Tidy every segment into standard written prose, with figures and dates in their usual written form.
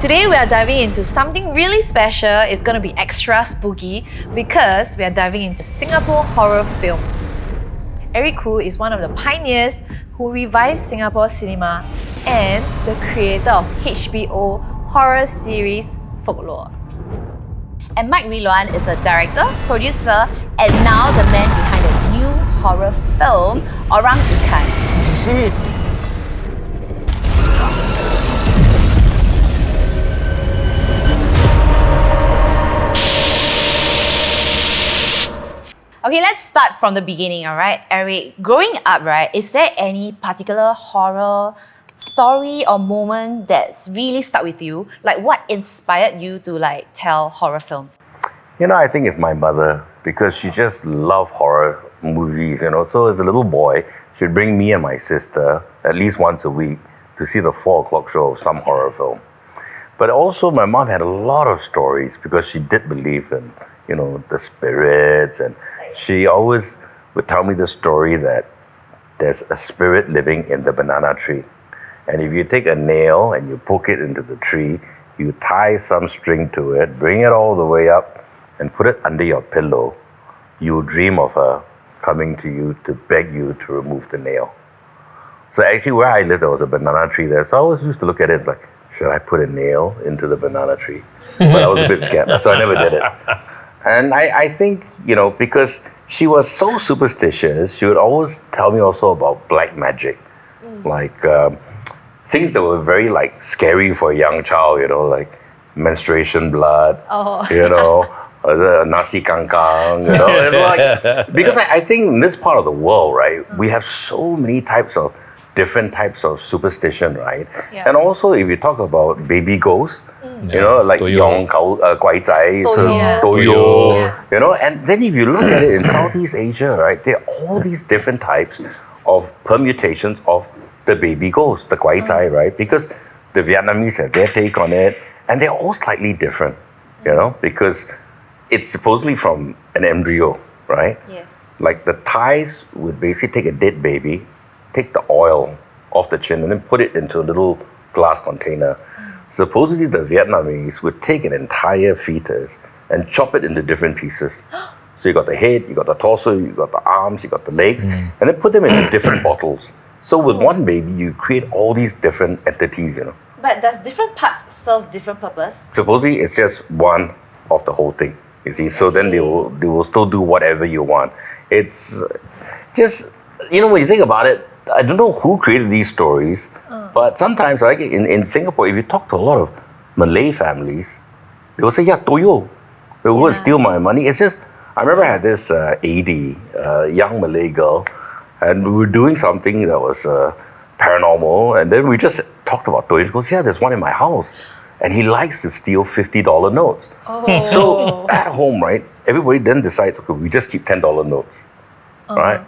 Today we are diving into something really special. It's going to be extra spooky because we are diving into Singapore horror films. Khoo is one of the pioneers who revived Singapore cinema and the creator of HBO horror series Folklore. And Mike Wiluan is a director, producer, and now the man behind the new horror film Orang Ikan. Okay, let's start from the beginning, all right? Eric, growing up, right, is there any particular horror story or moment that's really stuck with you? Like what inspired you to tell horror films? I think it's my mother because she just loved horror movies, So as a little boy, she'd bring me and my sister at least once a week to see the 4 o'clock show of some horror film. But also my mom had a lot of stories because she did believe in, the spirits, and she always would tell me the story that there's a spirit living in the banana tree. And if you take a nail and you poke it into the tree, you tie some string to it, bring it all the way up, and put it under your pillow, you dream of her coming to you to beg you to remove the nail. So actually where I lived, there was a banana tree there. So I always used to look at it like, should I put a nail into the banana tree? But I was a bit scared, so I never did it. And I think, because she was so superstitious, she would always tell me also about black magic. Like things that were very scary for a young child, like menstruation blood, the nasi kangkang, and because I think in this part of the world, right, we have so many different types of superstition, right? Yeah. And also if you talk about baby ghosts, yong kau kwai zai, toyo, and then if you look at it in Southeast Asia, right, there are all these different types of permutations of the baby ghost, the kwai zai, right? Because the Vietnamese have their take on it, and they're all slightly different, because it's supposedly from an embryo, right? Yes. Like the Thais would basically take a dead baby, take the oil off the chin, and then put it into a little glass container. Supposedly the Vietnamese would take an entire fetus and chop it into different pieces. So you got the head, you got the torso, you got the arms, you got the legs, and then put them into different bottles. So with one baby, you create all these different entities, But does different parts serve different purpose? Supposedly it's just one of the whole thing, you see. So then they will still do whatever you want. It's just, when you think about it, I don't know who created these stories, but sometimes like in Singapore, if you talk to a lot of Malay families, they will say, toyo. They will steal my money. It's just, I remember I had this AD, young Malay girl, and we were doing something that was paranormal, and then we just talked about toys. She goes, there's one in my house. And he likes to steal $50 notes. So at home, right, everybody then decides, okay, we just keep $10 notes, right?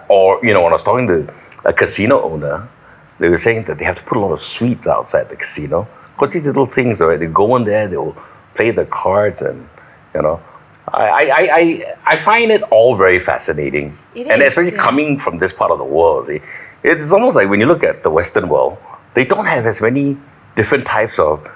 Or, when I was talking to a casino owner, they were saying that they have to put a lot of sweets outside the casino. Because these little things, right, they go in there, they'll play the cards, and, I find it all very fascinating. Especially coming from this part of the world. See? It's almost like when you look at the Western world, they don't have as many different types of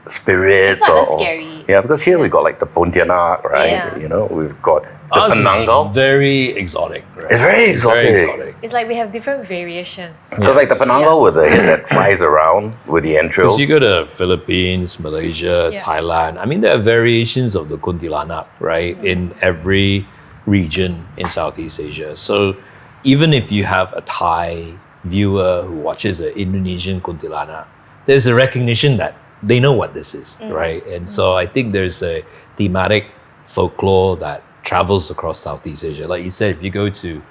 spirits. It's not scary. Yeah, because here we got the Pontianak, right? Yeah. We've got the Penanggal. Very exotic, right? It's very exotic. Very exotic. It's like we have different variations. Because the Penanggal with the head that flies around with the entrails. Because you go to Philippines, Malaysia, Thailand. I mean, there are variations of the kuntilanak, right? In every region in Southeast Asia. So even if you have a Thai viewer who watches an Indonesian kuntilanak, there's a recognition that they know what this is, right? And so I think there's a thematic folklore that travels across Southeast Asia. Like you said, if you go to,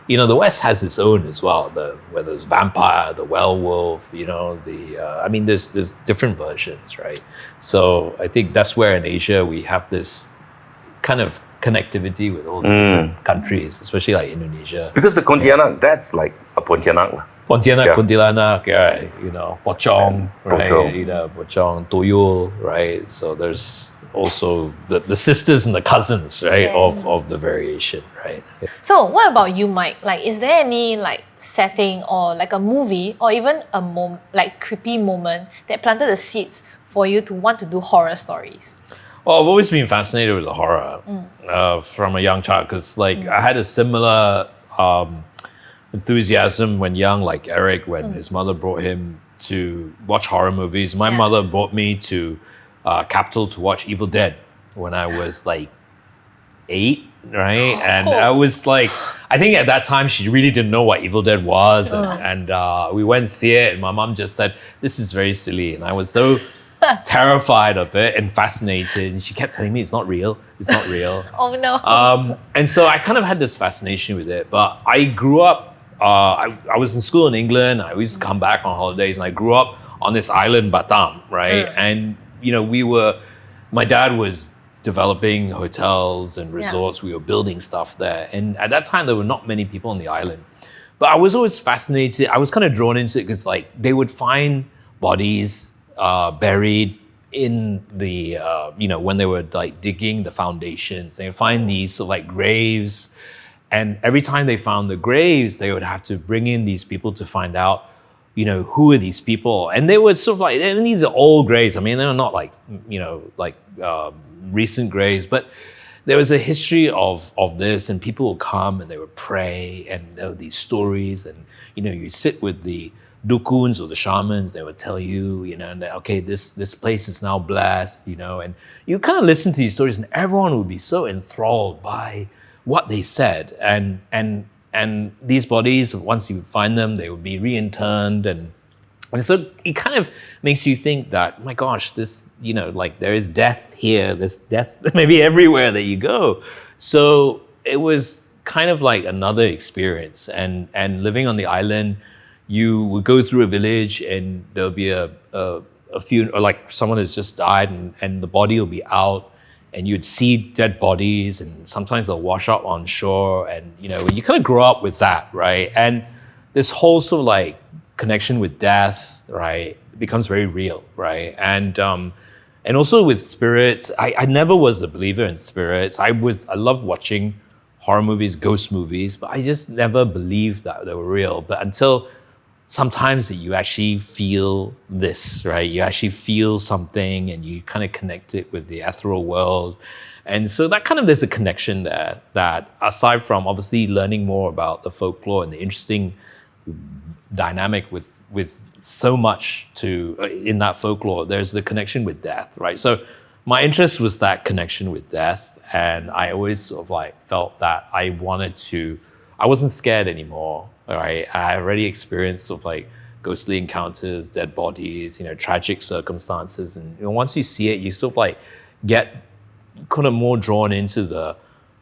the West has its own as well. Whether it's vampire, the werewolf, there's different versions, right? So I think that's where in Asia we have this kind of connectivity with all the different countries, especially like Indonesia. Because the Pontianak, that's like a Pontianak. Pontianak, kuntilanak, pocong, right? Pocong. Pocong, toyo, right? So there's also the sisters and the cousins, right, of the variation, right? So what about you, Mike? Is there any setting or a movie or even a creepy moment that planted the seeds for you to want to do horror stories? Well, I've always been fascinated with the horror from a young child because, like, I had a similar enthusiasm when young, like Eric, when his mother brought him to watch horror movies. My mother brought me to Capitol to watch Evil Dead when I was like 8, right? And I was like, I think at that time she really didn't know what Evil Dead was, and we went to see it, and my mom just said, "This is very silly," and I was so terrified of it and fascinated. And she kept telling me, "It's not real. It's not real." Oh no. And so I kind of had this fascination with it. But I grew up. I was in school in England. I used to come back on holidays, and I grew up on this island, Batam, right? And you know, my dad was developing hotels and resorts. We were building stuff there. And at that time, there were not many people on the island. But I was always fascinated. I was kind of drawn into it because, like, they would find bodies buried in the, when they were, like, digging the foundations. They would find these sort of, like, graves. And every time they found the graves, they would have to bring in these people to find out, who are these people? And they would sort of like, and these are old graves. I mean, they're not like, recent graves, but there was a history of this, and people would come and they would pray, and there were these stories, and you sit with the dukuns or the shamans, they would tell you, and okay, this place is now blessed, and you kind of listen to these stories, and everyone would be so enthralled by what they said, and these bodies, once you find them, they would be reinterred, and so it kind of makes you think that, my gosh, this, there is death here, there's death maybe everywhere that you go. So it was kind of like another experience. And living on the island, you would go through a village and there'll be a few, or like someone has just died and the body will be out, and you'd see dead bodies, and sometimes they'll wash up on shore, and you kind of grow up with that, right? And this whole sort of like connection with death, right, becomes very real, right? And also with spirits, I never was a believer in spirits. I loved watching horror movies, ghost movies, but I just never believed that they were real. But until sometimes that you actually feel this, right? You actually feel something, and you kind of connect it with the ethereal world. And so that kind of, there's a connection there that, aside from obviously learning more about the folklore and the interesting dynamic with so much in that folklore, there's the connection with death, right? So my interest was that connection with death, and I always sort of like felt that I wasn't scared anymore, right? I already experienced sort of like ghostly encounters, dead bodies, tragic circumstances, and once you see it, you sort of like get kind of more drawn into the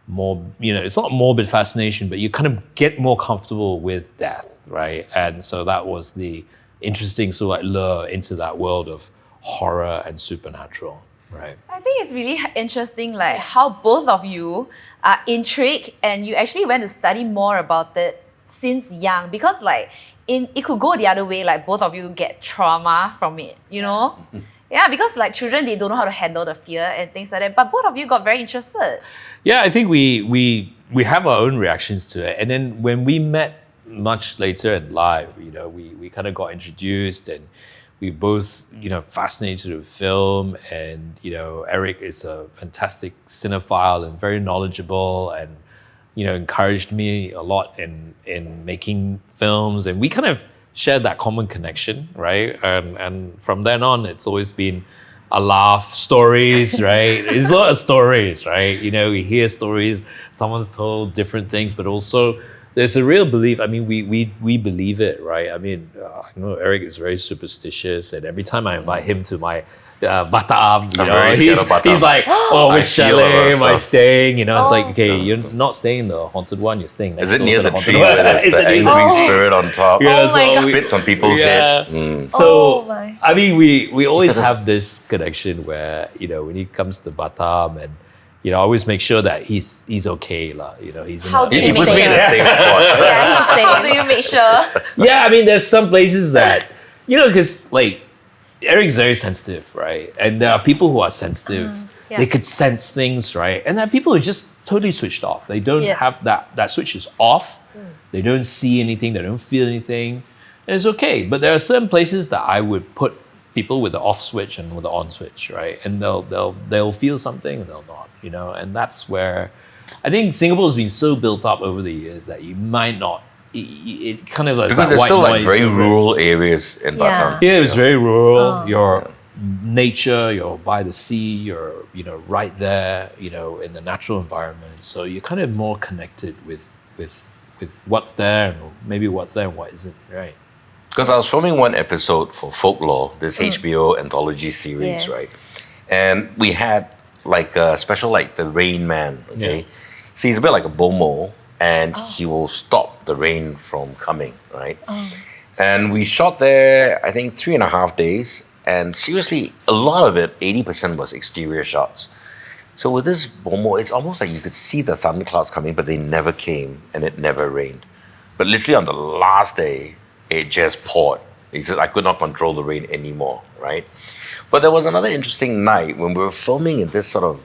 more, it's not morbid fascination, but you kind of get more comfortable with death, right? And so that was the interesting sort of like lure into that world of horror and supernatural, right? I think it's really interesting, like how both of you are intrigued, and you actually went to study more about it since young, because like it could go the other way, like both of you get trauma from it, Yeah, because like children, they don't know how to handle the fear and things like that. But both of you got very interested. Yeah, I think we have our own reactions to it. And then when we met much later in life, we kind of got introduced, and we both, fascinated with film. And, Eric is a fantastic cinephile and very knowledgeable, and, encouraged me a lot in making films. And we kind of shared that common connection, right? And from then on, it's always been a laugh, stories, right? It's a lot of stories, right? We hear stories, someone's told different things, but also there's a real belief. I mean, we believe it, right? I mean, I know Eric is very superstitious, and every time I invite him to my Batam, he's like, oh, which chalet am I staying? It's like, okay, you're not staying in the haunted one, you're staying next door. Is it near to the tree where there's the angry spirit on top? Yeah, so spits on people's head. So, I mean, we always have this connection where, when he comes to Batam, and I always make sure that he's okay, he's in How do you He make puts me in sure? the same spot. Yeah, he's saying. How do you make sure? Yeah, I mean, there's some places that, because like Eric's very sensitive, right? And there are people who are sensitive. Yeah. They could sense things, right? And there are people who are just totally switched off. They don't have that switch is off. They don't see anything. They don't feel anything. And it's okay. But there are certain places that I would put people with the off switch and with the on switch, right? And they'll feel something and they'll not, you know. And that's where I think Singapore has been so built up over the years that you might not. It kind of like because there's still like very rural areas in Batam. Yeah, it's very rural. You're nature. You're by the sea. You're right there. In the natural environment. So you're kind of more connected with what's there and maybe what's there and what isn't. Right. Because I was filming one episode for Folklore, this HBO anthology series, right? And we had like a special, like the Rain Man. Okay, so he's a bit like a Bomo. And he will stop the rain from coming, right? And we shot there, I think, 3.5 days. And seriously, a lot of it, 80% was exterior shots. So with this Bomo, it's almost like you could see the thunderclouds coming, but they never came and it never rained. But literally on the last day, it just poured. He said, I could not control the rain anymore, right? But there was another interesting night when we were filming in this sort of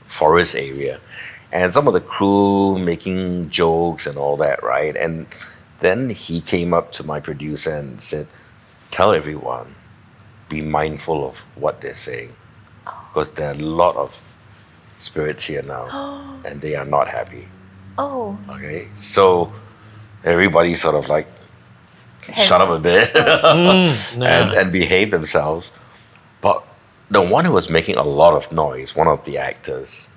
forest area. And some of the crew making jokes and all that, right? And then he came up to my producer and said, tell everyone, be mindful of what they're saying. Because there are a lot of spirits here now and they are not happy. Oh. Okay, so everybody sort of like shut up a bit and behave themselves. But the one who was making a lot of noise, one of the actors,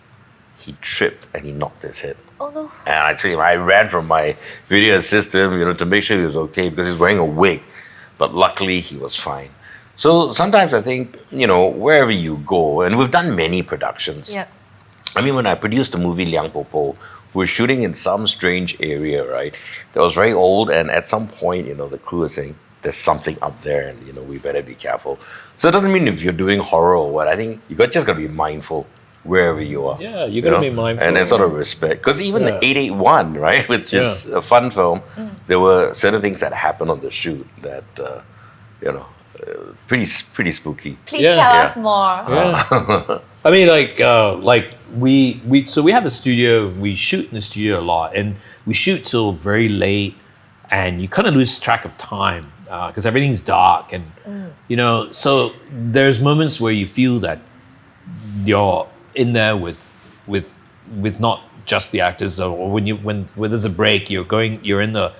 he tripped and he knocked his head. Oh no. And I tell you, I ran from my video assistant, to make sure he was okay because he's wearing a wig. But luckily he was fine. So sometimes I think, wherever you go, and we've done many productions. Yeah. I mean, when I produced the movie Liang Popo, we were shooting in some strange area, right? That was very old, and at some point, the crew was saying, there's something up there, and we better be careful. So it doesn't mean if you're doing horror or what. I think you just got to be mindful wherever you are. Yeah, you got to be mindful. And then sort of respect. Because even the 881, right, which is a fun film, there were certain things that happened on the shoot that, pretty spooky. Please tell us more. Yeah. I mean, we have a studio. We shoot in the studio a lot, and we shoot till very late, and you kind of lose track of time because everything's dark, and so there's moments where you feel that you're in there with not just the actors, or when there's a break, you're in the.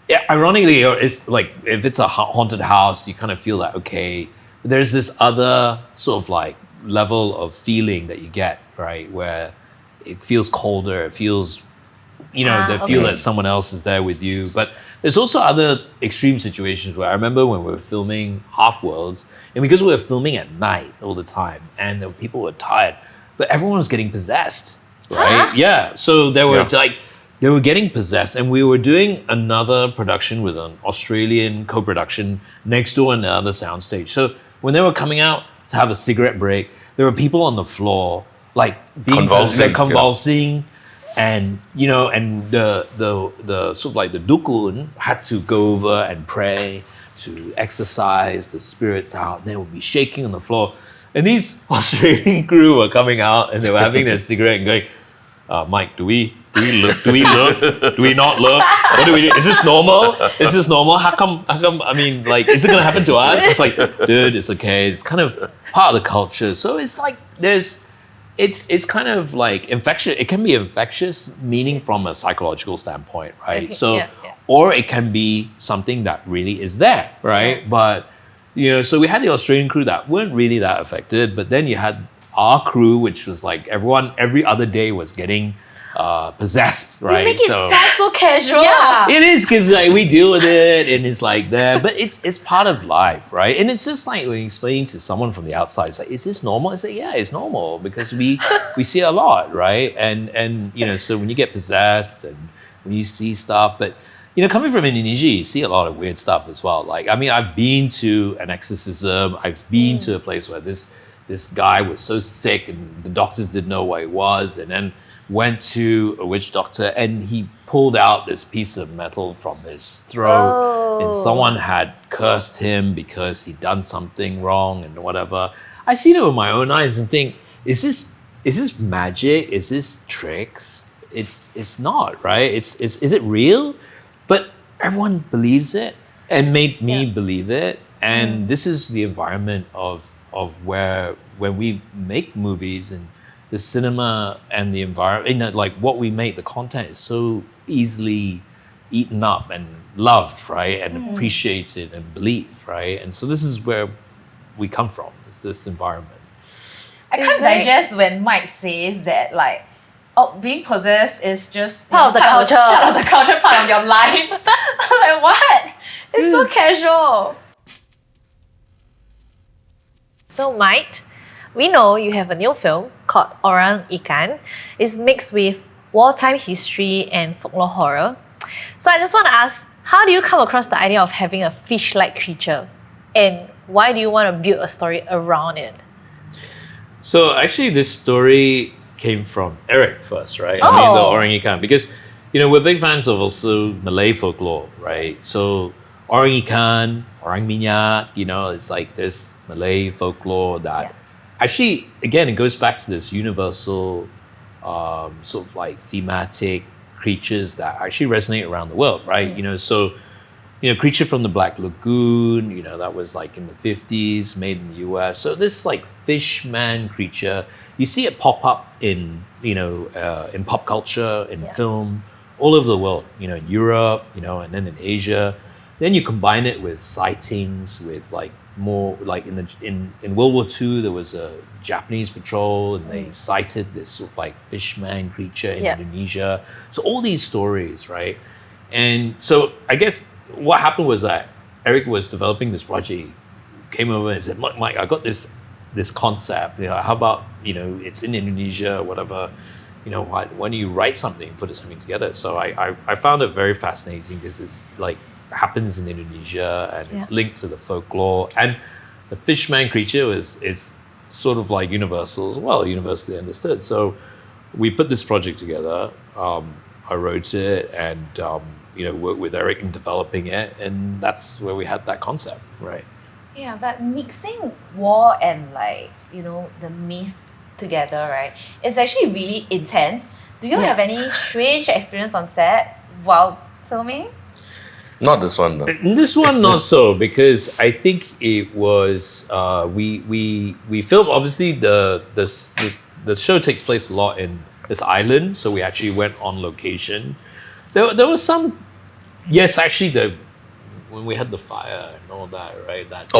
Yeah, ironically, it's like if it's a haunted house, you kind of feel that okay. There's this other sort of like level of feeling that you get, right, where it feels colder. It feels, they feel that someone else is there with you. But there's also other extreme situations where I remember when we were filming Half Worlds, and because we were filming at night all the time, and the people were tired, but everyone was getting possessed, right? Yeah, so they were getting possessed, and we were doing another production with an Australian co-production next door on the other soundstage. So when they were coming out to have a cigarette break, there were people on the floor, like being convulsing, and and the sort of like the dukun had to go over and pray to exorcise the spirits out. They would be shaking on the floor, and these Australian crew were coming out and they were having their cigarette and going, Mike, do we look? Do we look? Do we not look? What do we do? Is this normal? Is this normal? How come? I mean, like, is it gonna happen to us? It's like, dude, it's okay. It's kind of part of the culture. So it's like it's kind of like infectious. It can be infectious, meaning from a psychological standpoint, right? Okay, or it can be something that really is there, right? Yeah. But so we had the Australian crew that weren't really that affected, but then you had our crew, which was like every other day was getting possessed, right? You make it sound so casual. Yeah. It is because like we deal with it and it's like there, but it's part of life, right? And it's just like when you explain to someone from the outside, it's like, is this normal? I say, yeah, it's normal because we see a lot, right? And so when you get possessed and when you see stuff, but coming from Indonesia, you see a lot of weird stuff as well. Like, I mean, I've been to an exorcism. I've been to a place where this guy was so sick and the doctors didn't know what it was, and then went to a witch doctor and he pulled out this piece of metal from his throat and someone had cursed him because he'd done something wrong and whatever. I seen it with my own eyes and think, is this magic? Is this tricks? It's not, right? Is it real? But everyone believes it and made me believe it. And this is the environment of where when we make movies and the cinema and the environment, like what we make, the content is so easily eaten up and loved, right? And appreciated and believed, right? And so this is where we come from, is this environment. I can't digest when Mike says that, like, oh, being possessed is just Part of the culture. Part of the culture, part of your life. I'm like, what? It's so casual. So Mike, we know you have a new film called Orang Ikan. It's mixed with wartime history and folklore horror. So I just want to ask, how do you come across the idea of having a fish-like creature? And why do you want to build a story around it? So actually this story came from Eric first, right? I mean, the Orang Ikan, because, you know, we're big fans of also Malay folklore, right? So Orang Ikan, Orang Minyak, you know, it's like this Malay folklore that actually, again, it goes back to this universal sort of like thematic creatures that actually resonate around the world, right? You know, so, you know, Creature from the Black Lagoon, you know, that was like in the 50s, made in the US. So this like fish man creature, you see it pop up in, you know, in pop culture, in film, all over the world, you know, in Europe, you know, and then in Asia. Then you combine it with sightings, with like more like in World War II, there was a Japanese patrol and they sighted this sort of like fishman creature in Indonesia. So all these stories, right? And so I guess what happened was that Eric was developing this project, he came over and said, Mike, I got this concept, you know, how about, you know, it's in Indonesia, whatever, you know, why don't you write something, put something together? So I found it very fascinating because it's like, happens in Indonesia and it's linked to the folklore, and the fishman creature is sort of like universal as well, universally understood. So we put this project together. I wrote it and you know, worked with Eric in developing it, and that's where we had that concept, right? Yeah, but mixing war and like, you know, the myth together, right? It's actually really intense. Do you have any strange experience on set while filming? Not this one, though. This one, not so, because I think it was we filmed. Obviously, the show takes place a lot in this island, so we actually went on location. There was some, yes, actually when we had the fire and all that, right? That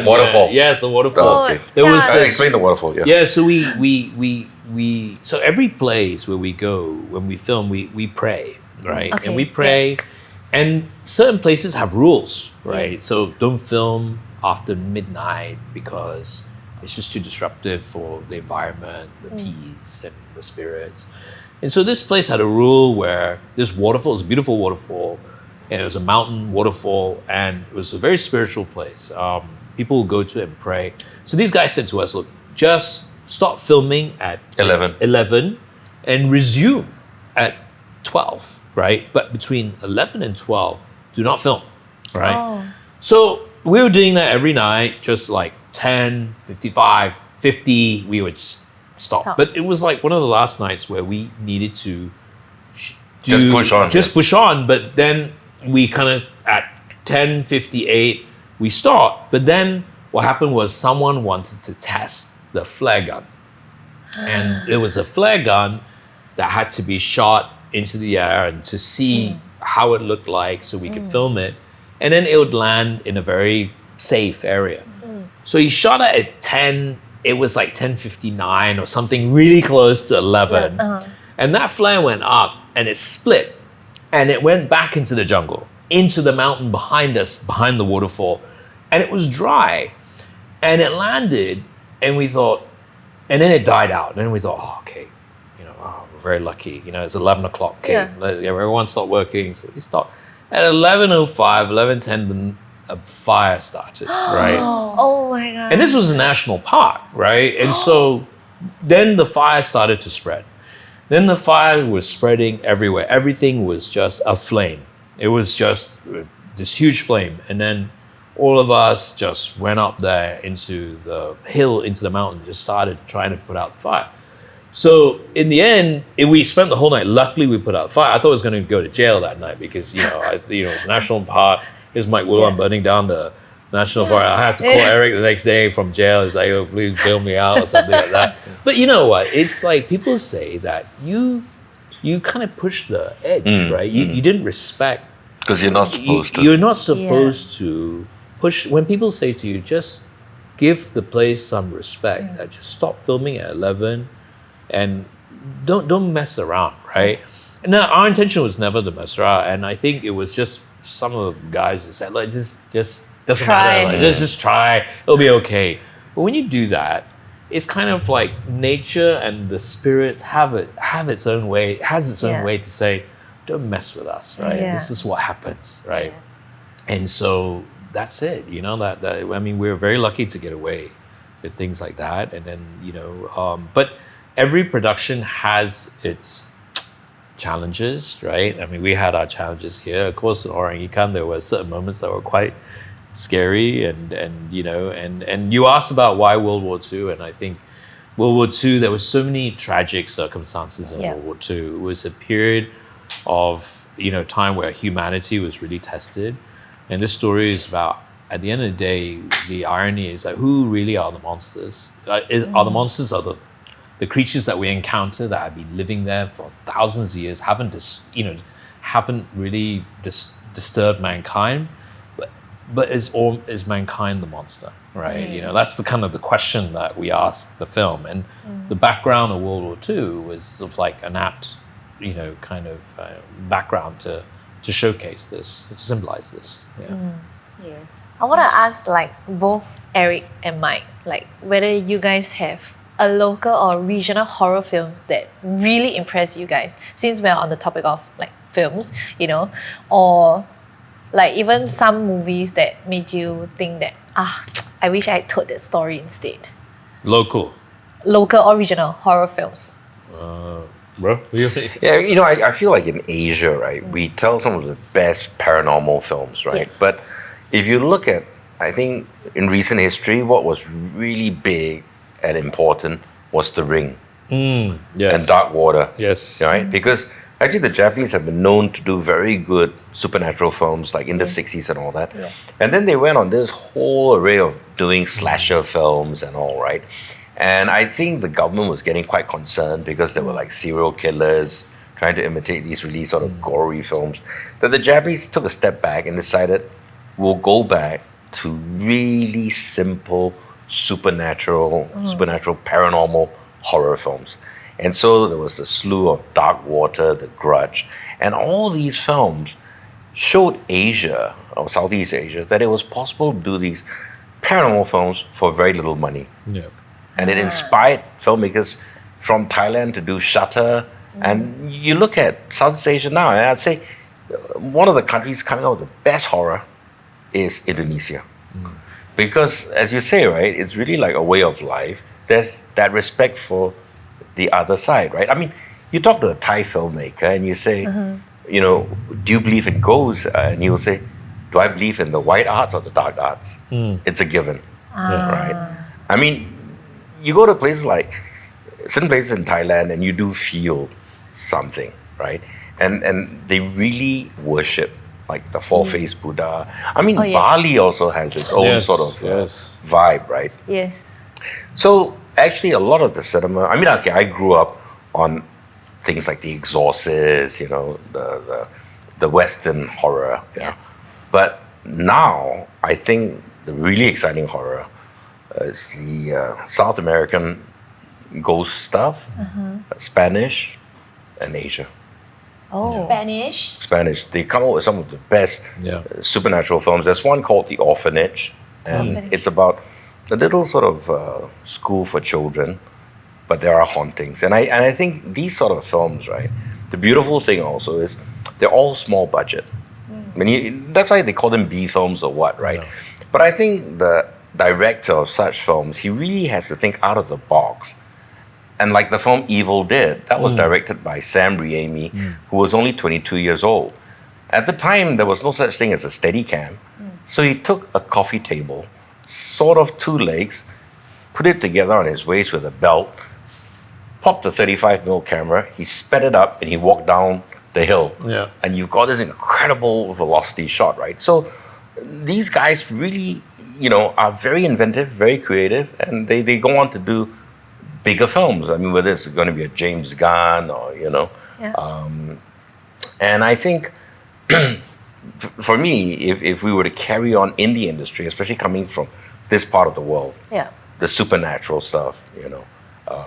waterfall. Yes, the waterfall. Okay. There was explain the waterfall. Yeah. Yeah, so we so every place where we go when we film, we pray, right? Okay. And we pray. And certain places have rules, right? Yes. So don't film after midnight because it's just too disruptive for the environment, the peace, and the spirits. And so this place had a rule where this waterfall is a beautiful waterfall, and it was a mountain waterfall, and it was a very spiritual place. People would go to it and pray. So these guys said to us, look, just stop filming at 11 and resume at 12. Right? But between 11 and 12, do not film, right? Oh. So we were doing that every night, just like 10, 55, 50, we would stop. But it was like one of the last nights where we needed to just push on. But then we kind of, at 10:58, we stopped. But then what happened was someone wanted to test the flare gun. And it was a flare gun that had to be shot into the air and to see how it looked like so we could film it, and then it would land in a very safe area. So he shot it at 10, it was like 10:59 or something really close to 11, and that flare went up and it split and it went back into the jungle, into the mountain behind us, behind the waterfall, and it was dry and it landed, and we thought, and then it died out, and then we thought, oh, okay, very lucky, you know, it's 11 o'clock, okay, everyone stopped working, so we stopped. At 11:05, 11:10, a fire started, right? Oh my God. And this was a national park, right? And so then the fire started to spread. Then the fire was spreading everywhere. Everything was just aflame. It was just this huge flame. And then all of us just went up there into the hill, into the mountain, just started trying to put out the fire. So in the end, we spent the whole night. Luckily, we put out the fire. I thought I was going to go to jail that night because, you know, it's a national park. Here's Mike Wiluan burning down the national forest. I have to call Eric the next day from jail. He's like, oh, please bail me out or something like that. But you know what? It's like people say that you kind of push the edge, right? You didn't respect. Because you're not supposed to. You're not supposed to push. When people say to you, just give the place some respect. That just stop filming at 11 and don't mess around, right? No, our intention was never to mess around, and I think it was just some of the guys just said, like, just doesn't matter. Like, let's just try. It'll be okay. But when you do that, it's kind of like nature and the spirits have its own way. It has its own way to say, don't mess with us, right? Yeah. This is what happens, right? And so that's it. You know that I mean, we're very lucky to get away with things like that, and then but every production has its challenges, right? I mean, we had our challenges here. Of course, in Orang Ikan, there were certain moments that were quite scary, and you asked about why World War II, and I think World War II, there were so many tragic circumstances in World War II. It was a period of time where humanity was really tested, and this story is about, at the end of the day, the irony is that who really are the monsters? Are the monsters are the creatures that we encounter that have been living there for thousands of years, haven't really disturbed mankind, but is mankind the monster, right? That's the kind of the question that we ask the film, and the background of World War II was sort of like an apt, kind of background to showcase this, to symbolize this. Yes. I want to ask, like, both Eric and Mike, like, whether you guys have a local or regional horror films that really impress you guys, since we're on the topic of like films, or like even some movies that made you think that I wish I had told that story instead. Local Or regional horror films. Bro? Yeah, I feel like in Asia, right, we tell some of the best paranormal films, right? Yeah. But if you look at, I think in recent history, what was really big and important was The Ring Yes. and Dark Water. Yes. Right? Because actually the Japanese have been known to do very good supernatural films, like in the 60s and all that. Yeah. And then they went on this whole array of doing slasher films and all, right? And I think the government was getting quite concerned because there were like serial killers trying to imitate these really sort of gory films, that the Japanese took a step back and decided, we'll go back to really simple supernatural paranormal horror films. And so there was the slew of Dark Water, The Grudge, and all these films showed Asia, or Southeast Asia, that it was possible to do these paranormal films for very little money. Yeah. And it inspired filmmakers from Thailand to do Shutter. And you look at Southeast Asia now, and I'd say one of the countries coming out with the best horror is Indonesia. Because, as you say, right, it's really like a way of life. There's that respect for the other side, right? I mean, you talk to a Thai filmmaker and you say, do you believe in ghosts? And he'll say, do I believe in the white arts or the dark arts? It's a given, right? I mean, you go to places like, certain places in Thailand and you do feel something, right? And they really worship like the four-faced Buddha. I mean, Bali also has its own sort of vibe, right? Yes. So actually, a lot of the cinema, I mean, okay, I grew up on things like The Exorcist, the Western horror, But now, I think the really exciting horror is the South American ghost stuff, Spanish, and Asia. Oh. Spanish. They come up with some of the best supernatural films. There's one called The Orphanage, and it's about a little sort of school for children, but there are hauntings. And I think these sort of films, right, the beautiful thing also is they're all small budget. I mean, that's why they call them B films or what, right? But I think the director of such films, he really has to think out of the box. And like the film Evil Dead, that was directed by Sam Raimi, who was only 22 years old. At the time, there was no such thing as a Steadicam. So he took a coffee table, sort of two legs, put it together on his waist with a belt, popped the 35mm camera, he sped it up, and he walked down the hill. And you've got this incredible velocity shot, right? So these guys really, are very inventive, very creative, and they go on to do bigger films. I mean, whether it's going to be a James Gunn or, and I think for me, if we were to carry on in the industry, especially coming from this part of the world, the supernatural stuff,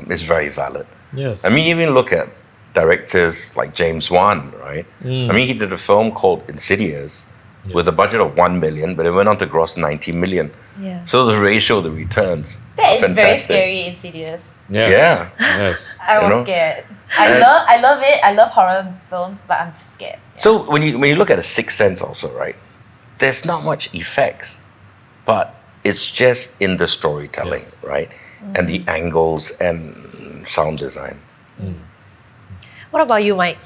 is very valid. Yes. I mean, even look at directors like James Wan, right? I mean, he did a film called Insidious with a budget of 1 million, but it went on to gross 90 million. Yeah. So the ratio, the returns, That is fantastic. very scary, Insidious. Yeah. Yes. I was scared. I love it. I love horror films, but I'm scared. Yeah. So when you look at a Sixth Sense also, right? There's not much effects, but it's just in the storytelling, right? And the angles and sound design. What about you, Mike?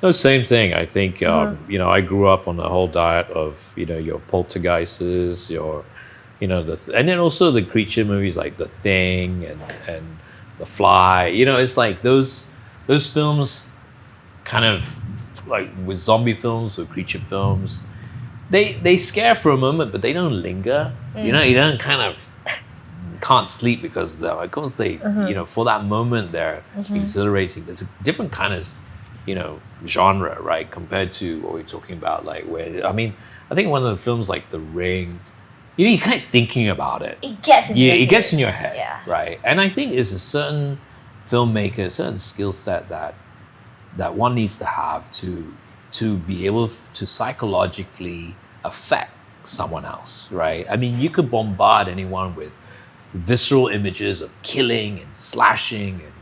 No, same thing. I think I grew up on the whole diet of your poltergeists, your and then also the creature movies like The Thing and The Fly. It's like those films, kind of like with zombie films or creature films. They scare for a moment, but they don't linger. You don't kind of can't sleep because of them. Because they, for that moment, they're exhilarating. There's a different kind of, genre, right, compared to what we're talking about. Like I think one of the films like The Ring, you're kind of thinking about it. It gets into your head. It gets in your head, Yeah. right? And I think it's a certain filmmaker, a certain skill set that one needs to have to be able to psychologically affect someone else, right? I mean, you could bombard anyone with visceral images of killing and slashing and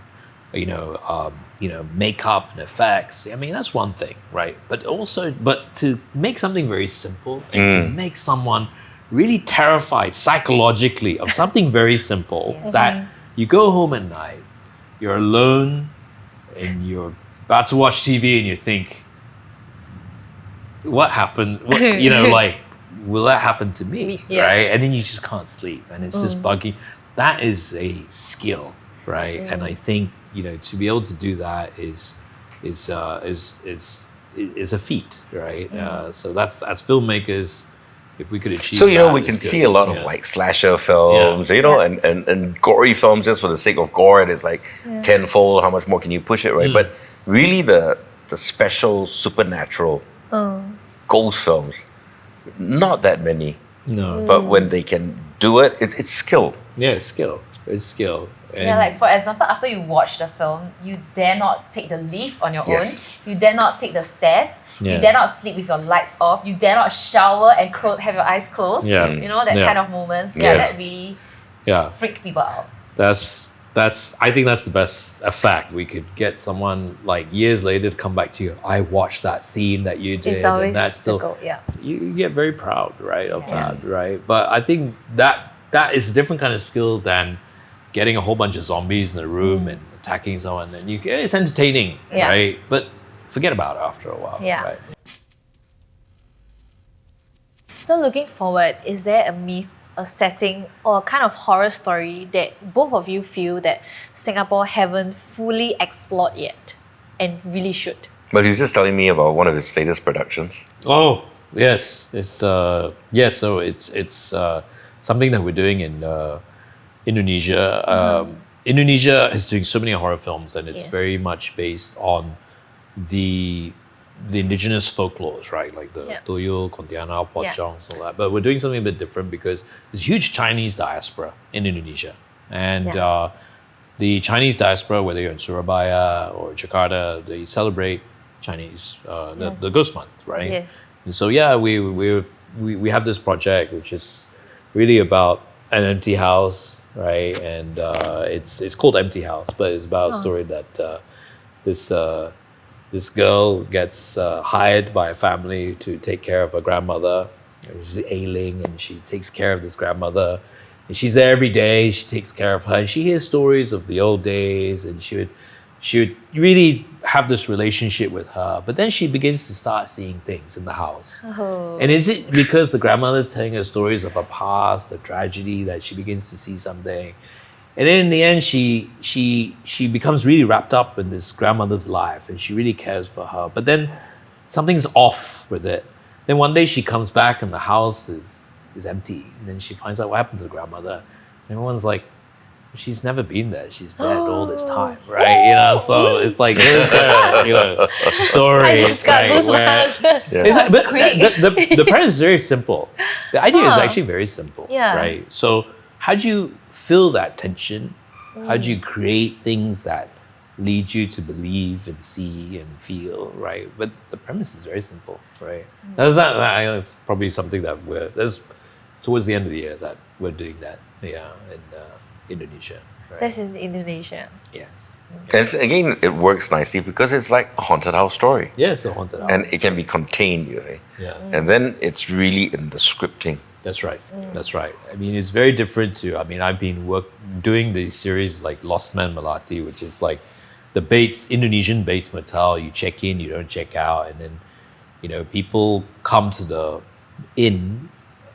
makeup and effects. I mean, that's one thing, right? But to make something very simple and to make someone really terrified psychologically of something very simple that you go home at night, you're alone, and you're about to watch TV and you think, what happened? Will that happen to me? Yeah. Right? And then you just can't sleep and it's just buggy. That is a skill, right? And I think, to be able to do that is a feat, right? So that's, as filmmakers, if we could achieve So, that, we it's can good. see a lot of like slasher films, and gory films just for the sake of gore. And it's like tenfold, how much more can you push it, right? But really the special supernatural ghost films, not that many. No. But when they can do it, it's skill. Yeah, it's skill. It's skill. And Yeah, like for example, after you watch the film, you dare not take the lift on your Yes. own. You dare not take the stairs. Yeah. You dare not sleep with your lights off. You dare not shower and have your eyes closed. Yeah. That Yeah. kind of moments. Yeah, Yes. that really yeah. freak people out. I think that's the best effect. We could get someone like years later to come back to you. I watched that scene that you did. It's always and that's still, the goal, you get very proud, right, of that, right? But I think that is a different kind of skill than getting a whole bunch of zombies in a room and attacking someone. And it's entertaining, right? But forget about it after a while, Yeah. right? So looking forward, is there a myth, a setting, or a kind of horror story that both of you feel that Singapore haven't fully explored yet and really should? But he was just telling me about one of his latest productions. Oh, yes. It's so it's something that we're doing in Indonesia. Indonesia is doing so many horror films, and it's very much based on the indigenous folklores, right? Like the Toyo, Pontianak, Pocong, all that. But we're doing something a bit different because there's a huge Chinese diaspora in Indonesia. And the Chinese diaspora, whether you're in Surabaya or Jakarta, they celebrate Chinese, the Ghost Month, right? Yes. And so, we have this project which is really about an empty house, right? And it's called Empty House, but it's about a story that this girl gets hired by a family to take care of her grandmother. She's ailing, and she takes care of this grandmother. And she's there every day. She takes care of her, and she hears stories of the old days. And she would really have this relationship with her. But then she begins to start seeing things in the house. Oh. And is it because the grandmother's telling her stories of her past, the tragedy, that she begins to see something? And then in the end, she becomes really wrapped up in this grandmother's life, and she really cares for her. But then something's off with it. Then one day she comes back and the house is is empty. And then she finds out what happened to the grandmother. And everyone's like, she's never been there. She's dead all this time, right? You know, so it's like those kind of, you know, stories. I just got right, where- goosebumps. It's like- but the premise is very simple. The idea is actually very simple, Yeah. right? So how do you fill that tension? How do you create things that lead you to believe and see and feel, right? But the premise is very simple, right? That's probably something that there's towards the end of the year that we're doing that, yeah, in Indonesia. Right? That's in Indonesia. Yes. And again, it works nicely because it's like a haunted house story. Yeah, it's a haunted house. And it can be contained, you see. Yeah. And then it's really in the scripting. That's right. That's right. I mean, it's very different to, I mean, I've been doing these series like Lost Man Melati, which is like the Indonesian Bates Motel. You check in, you don't check out. And then, you know, people come to the inn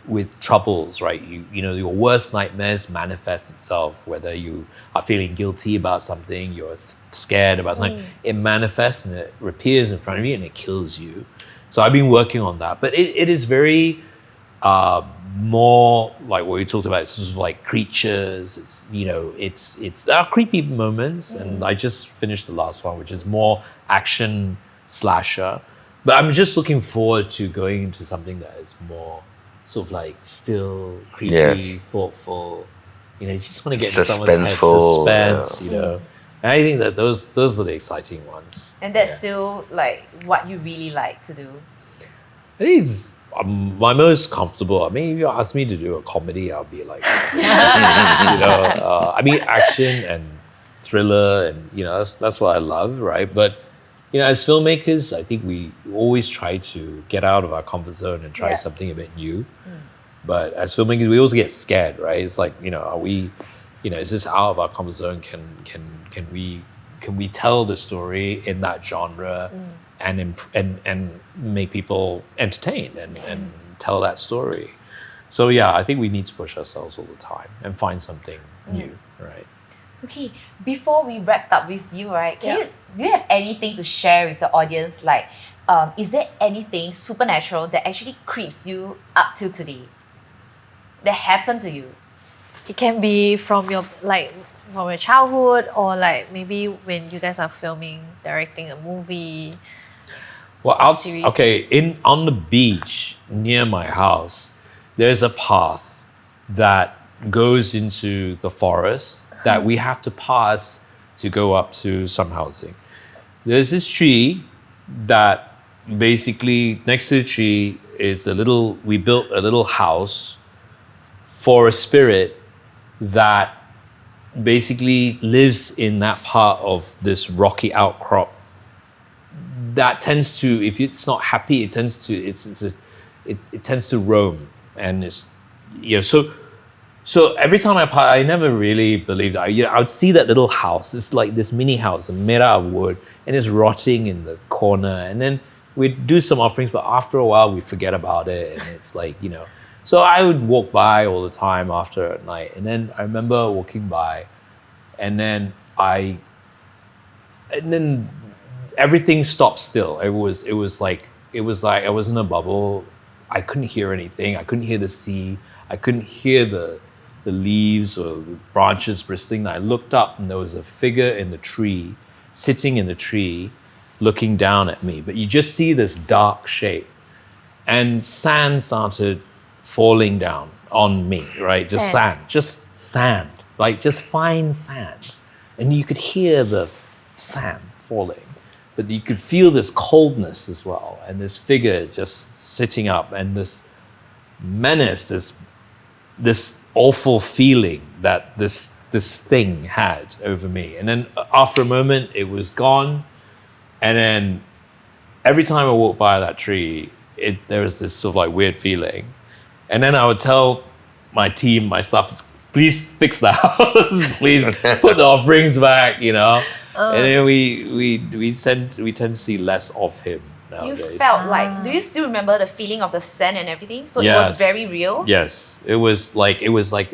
with troubles, right? You know, your worst nightmares manifest itself, whether you are feeling guilty about something, you're scared about something, it manifests and it appears in front of you and it kills you. So I've been working on that. But it is very more like what we talked about, it's sort of like creatures. It's, you know, there are creepy moments, and I just finished the last one, which is more action slasher. But I'm just looking forward to going into something that is more sort of like still creepy, Yes. thoughtful. You know, you just want to get into someone's head, Suspenseful, suspense, you know. And I think that those are the exciting ones. And that's still like what you really like to do. I think it's my most comfortable. I mean, if you ask me to do a comedy, I'll be like, you know, I mean, action and thriller, and you know, that's what I love, right? But you know, as filmmakers, I think we always try to get out of our comfort zone and try something a bit new. But as filmmakers, we also get scared, right? It's like, you know, are we, you know, is this out of our comfort zone? Can we tell the story in that genre and make people entertained and tell that story? So yeah, I think we need to push ourselves all the time and find something new, right? Okay, before we wrapped up with you, right? Do you have anything to share with the audience? Like, is there anything supernatural that actually creeps you up till today? That happened to you? It can be from your childhood, or like maybe when you guys are filming, directing a movie. Well, series. on the beach near my house, there's a path that goes into the forest that we have to pass to go up to some housing. There's this tree that basically next to the tree is we built a little house for a spirit that basically lives in that part of this rocky outcrop that tends to, if it's not happy, it tends to roam, and it's, you know, so every time I never really believed that. You know, I would see that little house. It's like this mini house made out of wood, and it's rotting in the corner. And then we'd do some offerings, but after a while we forget about it, and it's like, you know. So I would walk by all the time after at night, and then I remember walking by, and then everything stopped still. It was like I was in a bubble. I couldn't hear anything. I couldn't hear the sea. I couldn't hear the leaves or the branches bristling. I looked up and there was a figure in the tree, sitting in the tree, looking down at me. But you just see this dark shape, and sand started falling down on me, right? Just sand, like just fine sand. And you could hear the sand falling, but you could feel this coldness as well. And this figure just sitting up, and this menace, this awful feeling that this thing had over me. And then after a moment, it was gone. And then every time I walked by that tree, there was this sort of like weird feeling. And then I would tell my team, my staff, please fix the house, please put the offerings back, you know. And then we tend to see less of him nowadays. You felt like, do you still remember the feeling of the sand and everything? So it was very real? Yes. It was like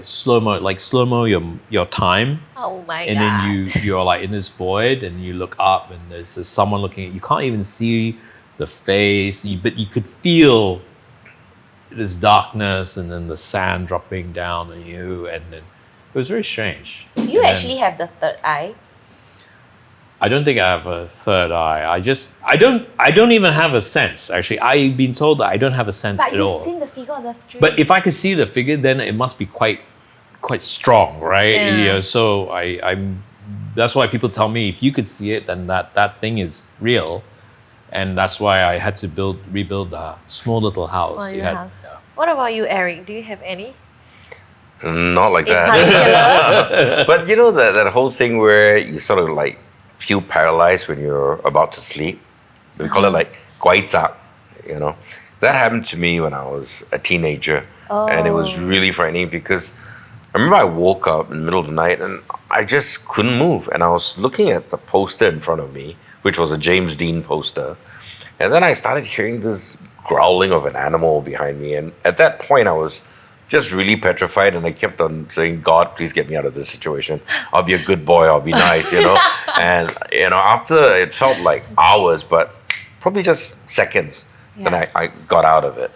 slow-mo your time. Oh my and god. And then you're like in this void, and you look up, and there's someone looking at you. You can't even see the face, but you could feel this darkness and then the sand dropping down on you, and then it was very strange. Do you And actually have the third eye? I don't think I have a third eye. I don't even have a sense. Actually, I've been told that I don't have a sense But at you've all. seen the figure on the tree. But if I could see the figure, then it must be quite strong, right? Yeah. You know, so I'm. That's why people tell me if you could see it, then that thing is real, and that's why I had to rebuild a small little house. Small You little had- house. What about you, Eric? Do you have any Not like in that. particular? But you know that whole thing where you sort of like feel paralyzed when you're about to sleep. We call it like guaiza, you know. That happened to me when I was a teenager, and it was really frightening because I remember I woke up in the middle of the night and I just couldn't move, and I was looking at the poster in front of me, which was a James Dean poster, and then I started hearing this growling of an animal behind me, and at that point I was just really petrified, and I kept on saying, God, please get me out of this situation. I'll be a good boy, I'll be nice, you know. And you know, after it felt like hours, but probably just seconds, then I got out of it.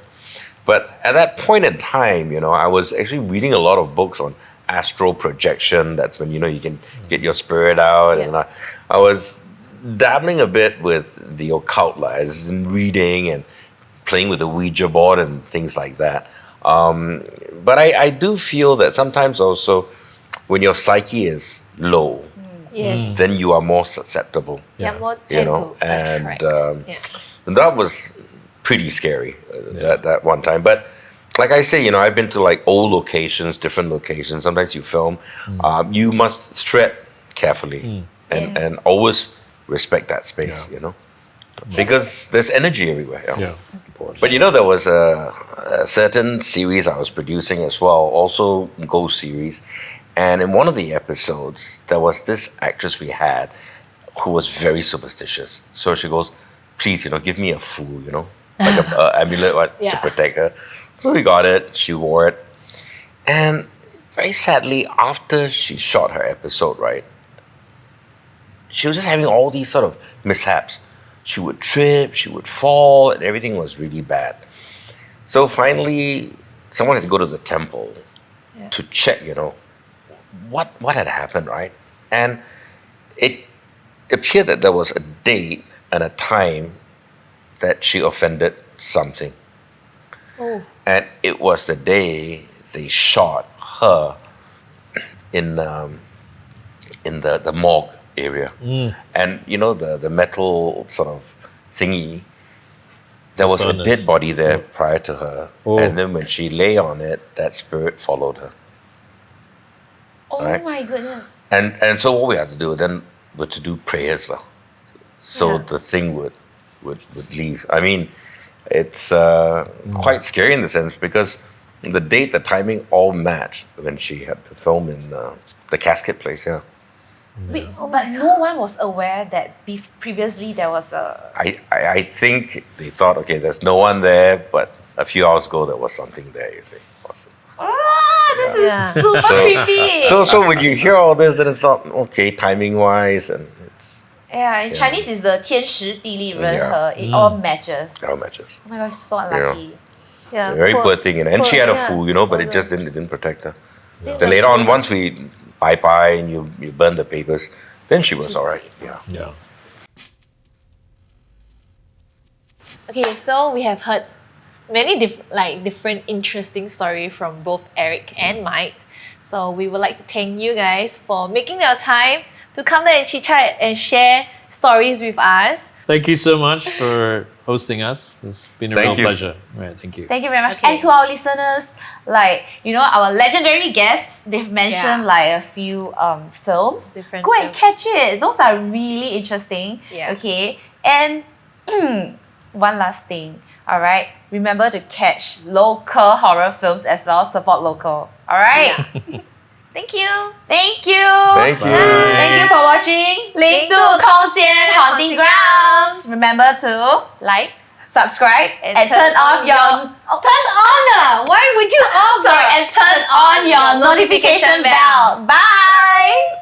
But at that point in time, you know, I was actually reading a lot of books on astral projection. That's when, you know, you can get your spirit out. Yeah. And I was dabbling a bit with the occult, like, as in reading and playing with the Ouija board and things like that. But I do feel that sometimes also when your psyche is low, Yes. then you are more susceptible. Yeah, more You tend know, to and attract. Yeah. and that was pretty scary that one time. But like I say, you know, I've been to like old locations, different locations. Sometimes you film. You must tread carefully and, Yes. and always respect that space, Yeah. you know, because there's energy everywhere. Yeah. But you know, there was a certain series I was producing as well, also ghost series. And in one of the episodes, there was this actress we had who was very superstitious. So she goes, please, you know, give me a fool, you know, like a amulet to Yeah. protect her. So we got it. She wore it. And very sadly, after she shot her episode, right, she was just having all these sort of mishaps. She would trip, she would fall, and everything was really bad. So finally, someone had to go to the temple to check, you know, what had happened, right? And it appeared that there was a date and a time that she offended something. Oh. And it was the day they shot her in the morgue area. And you know, the metal sort of thingy, there was a furnace. dead body there prior to her. Oh. And then when she lay on it, that spirit followed her. Oh Right. my goodness. And so what we had to do then were to do prayers. So Yeah. the thing would leave. I mean, it's quite scary in the sense because the date, the timing all matched when she had to film in the casket place, yeah. Wait, but no one was aware that previously there was a... I think they thought, okay, there's no one there, but a few hours ago there was something there, you see. Awesome. This Yeah. is super creepy. So when you hear all this, then it's not okay timing wise, and it's Yeah, in Chinese is the 天时地利人和. Yeah. It all matches. our matches. Oh my gosh, so unlucky. Yeah. Very poor thing, you know. And she had a yeah. fool, you know, but it just didn't protect her. Then later on, once we bye and you burn the papers, then she was alright. Yeah. Yeah. Okay, so we have heard many different interesting stories from both Eric and Mike. So we would like to thank you guys for making your time to come there and chit chat and share stories with us. Thank you so much for hosting us. It's been a Thank real you. pleasure. Right, thank you. Thank you very much. Okay. And to our listeners, like, you know, our legendary guests, they've mentioned Yeah. like a few films. Different Go and films. catch it. Those are really interesting. Yeah. Okay. And one last thing. All right. Remember to catch local horror films as well. Support local. All right. Yeah. Thank you. Thank you. Thank you. Thank you for watching 灵度空间 Haunting Grounds. Remember to Like subscribe and turn off your turn on. Why would you off? and turn on your notification bell. Bye.